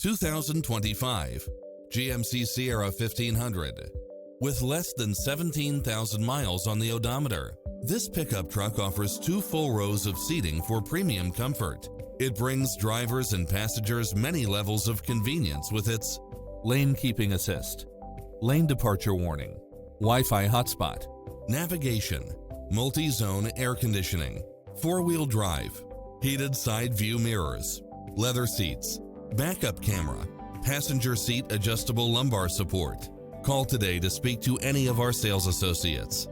2025 GMC Sierra 1500. With less than 17,000 miles on the odometer, this pickup truck offers 2 full rows of seating for premium comfort. It brings drivers and passengers many levels of convenience with its lane keeping assist, lane departure warning, Wi-Fi hotspot, navigation, multi-zone air conditioning, 4-wheel drive, heated side view mirrors, leather seats, backup camera, passenger seat adjustable lumbar support. Call today to speak to any of our sales associates.